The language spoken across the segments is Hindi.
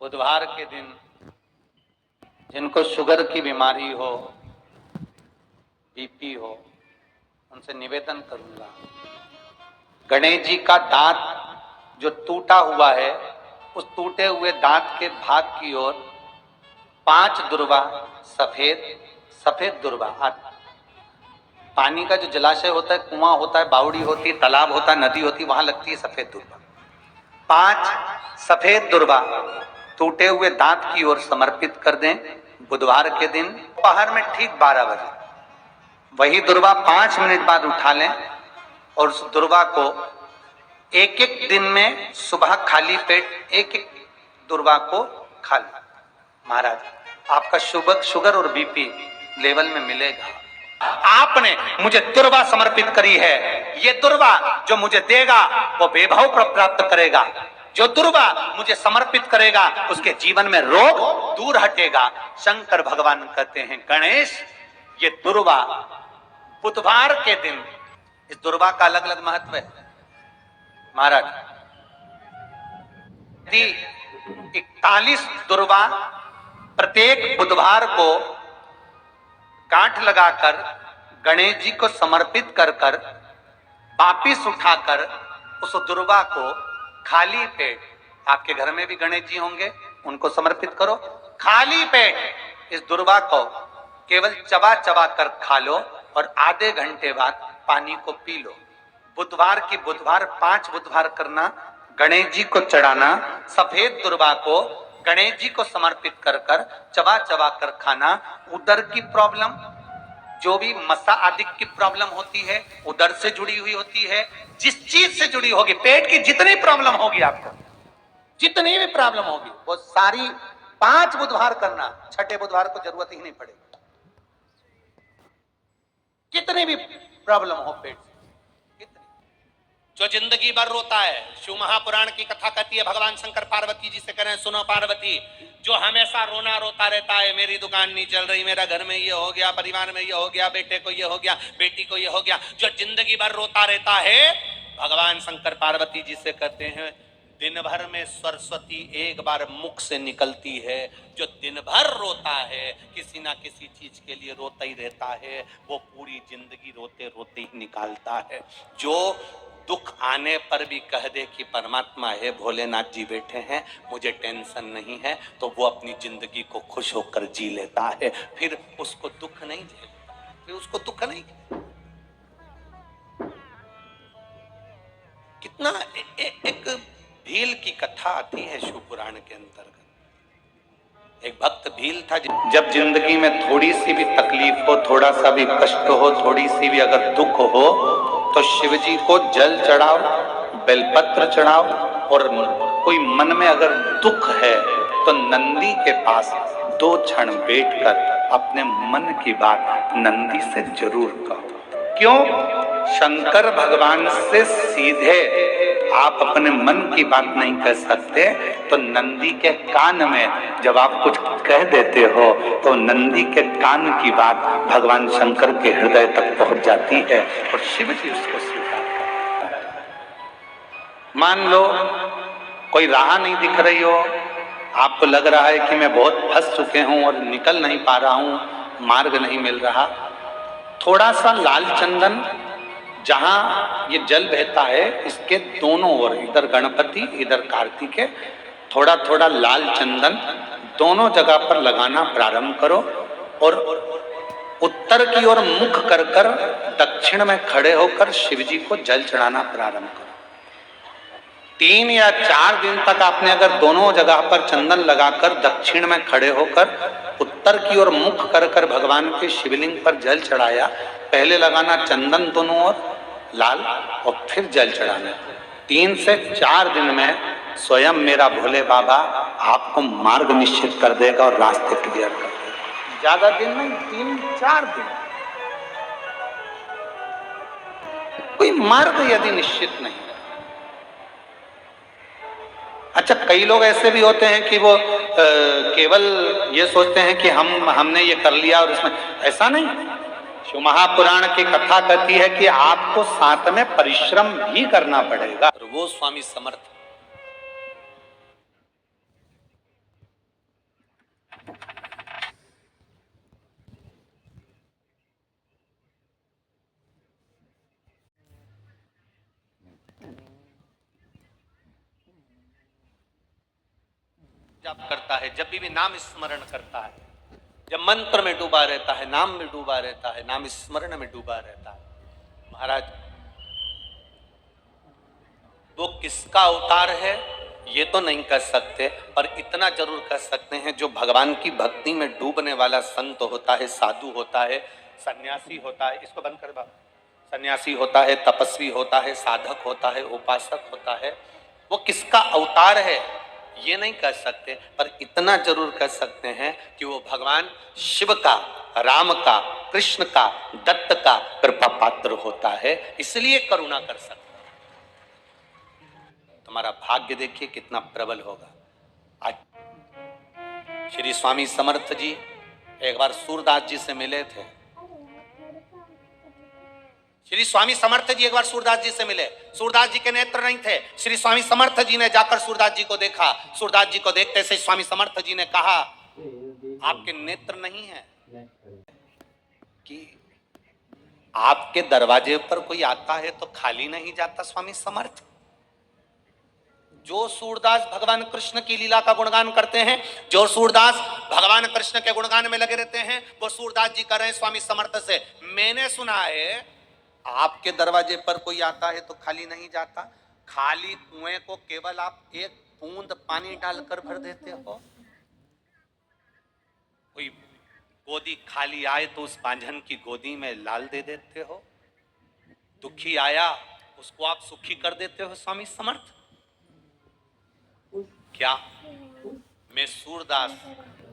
बुधवार के दिन जिनको शुगर की बीमारी हो, बीपी हो, उनसे निवेदन करूंगा, गणेश जी का दांत जो टूटा हुआ है, उस टूटे हुए दांत के भाग की ओर 5 दुर्वा सफेद दुर्वा, पानी का जो जलाशय होता है, कुआं होता है, बावड़ी होती है, तालाब होता है, नदी होती है, वहां लगती है सफेद दुर्वा। 5 सफेद दुर्वा टूटे हुए दांत की ओर समर्पित कर दें। बुधवार के दिन दोपहर में ठीक 12 बजे वही दुर्वा 5 मिनट बाद उठा लें और उस दुर्वा को एक एक दिन में सुबह खाली पेट एक एक दुर्वा को खा लें। महाराज, आपका शुगर और बीपी लेवल में मिलेगा। आपने मुझे दुर्वा समर्पित करी है, ये दुर्वा जो मुझे देगा वो वैभव प्राप्त करेगा। जो दुर्वा मुझे समर्पित करेगा उसके जीवन में रोग दूर हटेगा। शंकर भगवान कहते हैं, गणेश, ये दुर्वा बुधवार के दिन, इस दुर्वा का अलग अलग महत्व है महाराज। 41 दुर्वा प्रत्येक बुधवार को गांठ लगाकर गणेश जी को समर्पित कर कर वापिस उठाकर उस दुर्वा को खाली पेट, आपके घर में भी गणेश जी होंगे, उनको समर्पित करो। खाली पेट इस दुर्वा को केवल चबा चबा कर खा लो और आधे घंटे बाद पानी को पी लो। बुधवार 5 बुधवार करना, गणेश जी को चढ़ाना, सफेद दुर्वा को गणेश जी को समर्पित कर कर चबा चबा कर खाना। उदर की प्रॉब्लम, जो भी मसा आदि की प्रॉब्लम होती है, उदर से जुड़ी हुई होती है, जिस चीज से जुड़ी होगी, पेट की जितनी प्रॉब्लम होगी, आपको जितनी भी प्रॉब्लम होगी, वो सारी 5 बुधवार करना। छठे बुधवार को जरूरत ही नहीं पड़ेगी। कितनी भी प्रॉब्लम हो पेट से, जो जिंदगी भर रोता है, शिव महापुराण की कथा कहती है, भगवान शंकर पार्वती जी से कह रहे हैं, सुनो पार्वती, जो हमेशा रोता रहता है, मेरी दुकान नहीं चल रही, मेरा घर में ये हो गया, परिवार में ये हो गया, बेटे को ये हो गया, बेटी को ये हो गया, जो जिंदगी भर रोता रहता है, भगवान शंकर पार्वती जी से कहते हैं, दिन भर में सरस्वती एक बार मुख से निकलती है। जो दिन भर रोता है, किसी ना किसी चीज के लिए रोता ही रहता है, वो पूरी जिंदगी रोते रोते ही निकालता है। जो दुख आने पर भी कह दे कि परमात्मा है, भोलेनाथ जी बैठे हैं, मुझे टेंशन नहीं है, तो वो अपनी जिंदगी को खुश होकर जी लेता है। फिर उसको दुख नहीं झेलता, फिर उसको दुख नहीं। कितना एक भील की कथा आती है शिव पुराण के अंतर्गत। एक भक्त भील था, जब जिंदगी में थोड़ी सी भी तकलीफ हो, थोड़ा सा भी कष्ट हो, थोड़ी सी भी अगर दुख हो, तो शिव जी को जल चढ़ाओ, बेलपत्र चढ़ाओ, और कोई मन में अगर दुख है तो नंदी के पास 2 क्षण बैठकर अपने मन की बात नंदी से जरूर कहो। क्यों? शंकर भगवान से सीधे आप अपने मन की बात नहीं कह सकते, तो नंदी के कान में जब आप कुछ कह देते हो तो नंदी के कान की बात भगवान शंकर के हृदय तक पहुंच जाती है और शिव जी उसको स्वीकार करते हैं। मान लो कोई राह नहीं दिख रही हो, आपको लग रहा है कि मैं बहुत फंस चुके हूं और निकल नहीं पा रहा हूं, मार्ग नहीं मिल रहा, थोड़ा सा लाल चंदन, जहां ये जल बहता है इसके दोनों ओर, इधर गणपति इधर कार्तिकेय, थोड़ा थोड़ा लाल चंदन दोनों जगह पर लगाना प्रारंभ करो और उत्तर की ओर मुख कर कर दक्षिण में खड़े होकर शिव जी को जल चढ़ाना प्रारंभ करो। 3 या 4 दिन तक आपने अगर दोनों जगह पर चंदन लगाकर दक्षिण में खड़े होकर उत्तर की ओर मुख कर कर भगवान के शिवलिंग पर जल चढ़ाया, पहले लगाना चंदन दोनों ओर लाल और फिर जल चढ़ाना। 3 से 4 दिन में स्वयं मेरा भोले बाबा आपको मार्ग निश्चित कर देगा और रास्ते क्लियर कर देगा। ज्यादा दिन नहीं, 3-4 दिन। कोई मार्ग यदि निश्चित नहीं। अच्छा, कई लोग ऐसे भी होते हैं कि वो केवल ये सोचते हैं कि हमने ये कर लिया और इसमें, ऐसा नहीं। शिव महापुराण की कथा कहती है कि आपको साथ में परिश्रम भी करना पड़ेगा। और वो स्वामी समर्थ जाप करता है, जब भी नाम स्मरण करता है, जब मंत्र में डूबा रहता है, नाम में डूबा रहता है, नाम स्मरण में डूबा रहता है, महाराज वो किसका अवतार है ये तो नहीं कह सकते, पर इतना जरूर कह सकते हैं जो भगवान की भक्ति में डूबने वाला संत होता है, साधु होता है, सन्यासी होता है, इसको बंद कर बाबा, सन्यासी होता है, तपस्वी होता है, साधक होता है, उपासक होता है, वो किसका अवतार है ये नहीं कह सकते, पर इतना जरूर कह सकते हैं कि वो भगवान शिव का, राम का, कृष्ण का, दत्त का कृपा पात्र होता है, इसलिए करुणा कर सकते। तुम्हारा भाग्य देखिए कितना प्रबल होगा। आज श्री स्वामी समर्थ जी एक बार सूरदास जी से मिले थे। श्री स्वामी समर्थ जी एक बार सूरदास जी से मिले। सूरदास जी के नेत्र नहीं थे। श्री स्वामी समर्थ जी ने जाकर सूरदास जी को देखा। सूरदास जी को देखते से स्वामी समर्थ जी ने कहा, आपके नेत्र नहीं है कि आपके दरवाजे पर कोई आता है तो खाली नहीं जाता। स्वामी समर्थ जो सूरदास भगवान कृष्ण की लीला का गुणगान करते हैं, जो सूरदास भगवान कृष्ण के गुणगान में लगे रहते हैं, वो सूरदास जी कर रहे हैं स्वामी समर्थ से, मैंने सुना है आपके दरवाजे पर कोई आता है तो खाली नहीं जाता। खाली कुएं को केवल आप एक बूंद पानी डालकर भर देते हो। कोई गोदी खाली आए तो उस बांझन की गोदी में लाल दे देते हो। दुखी आया उसको आप सुखी कर देते हो। स्वामी समर्थ क्या मैं सूरदास,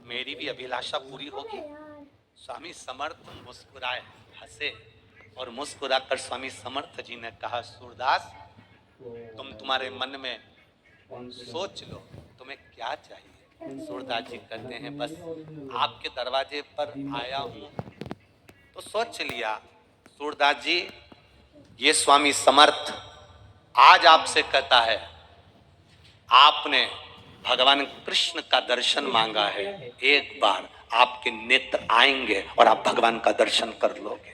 मेरी भी अभिलाषा पूरी होगी? स्वामी समर्थ मुस्कुराए, हंसे और मुस्कुराकर स्वामी समर्थ जी ने कहा, सूरदास तुम तुम्हारे मन में सोच लो तुम्हें क्या चाहिए। सूरदास जी कहते हैं बस आपके दरवाजे पर आया हूं तो सोच लिया। सूरदास जी ये स्वामी समर्थ आज आपसे कहता है, आपने भगवान कृष्ण का दर्शन मांगा है, एक बार आपके नेत्र आएंगे और आप भगवान का दर्शन कर लोगे।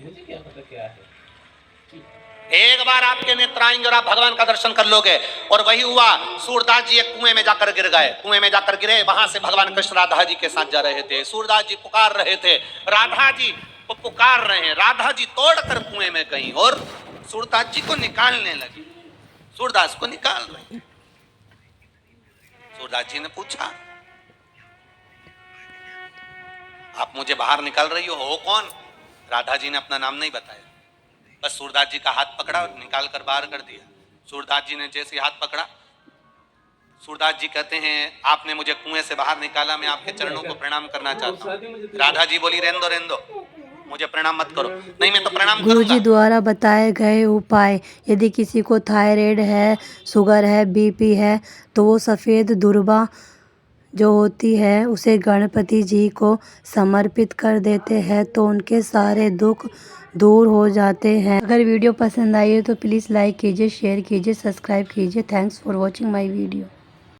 एक बार आपके नेत्र आएंगे और आप भगवान का दर्शन कर लोगे। और वही हुआ। सूरदास जी एक कुएं में जाकर गिर गए। कुएं में जाकर गिरे, वहां से भगवान कृष्ण राधा जी के साथ जा रहे थे। सूरदास जी पुकार रहे थे, राधा जी को पुकार रहे हैं। राधा जी तोड़कर कुएं में गई और सूरदास जी को निकालने लगी। सूरदास को निकाल रही। सूरदास जी ने पूछा, आप मुझे बाहर निकाल रही हो कौन? राधा जी ने अपना नाम नहीं बताया, बस सूरदास जी का हाथ पकड़ा और निकाल कर बाहर कर दिया। सूरदास जी ने जैसे हाथ पकड़ा, सूरदास जी कहते हैं आपने मुझे कुएं से बाहर निकाला, मैं आपके चरणों को प्रणाम करना चाहता हूँ। राधा जी बोली, रहने दो, मुझे प्रणाम मत करो। नहीं मैं तो प्रणाम करूंगा। गुरुजी द्वारा बताए गए उपाय, यदि किसी को थायराइड है, शुगर है, बीपी है, तो वो सफ़ेद दुर्वा जो होती है उसे गणपति जी को समर्पित कर देते हैं तो उनके सारे दुख दूर हो जाते हैं। अगर वीडियो पसंद आई है तो प्लीज़ लाइक कीजिए, शेयर कीजिए, सब्सक्राइब कीजिए। Thanks for watching my video.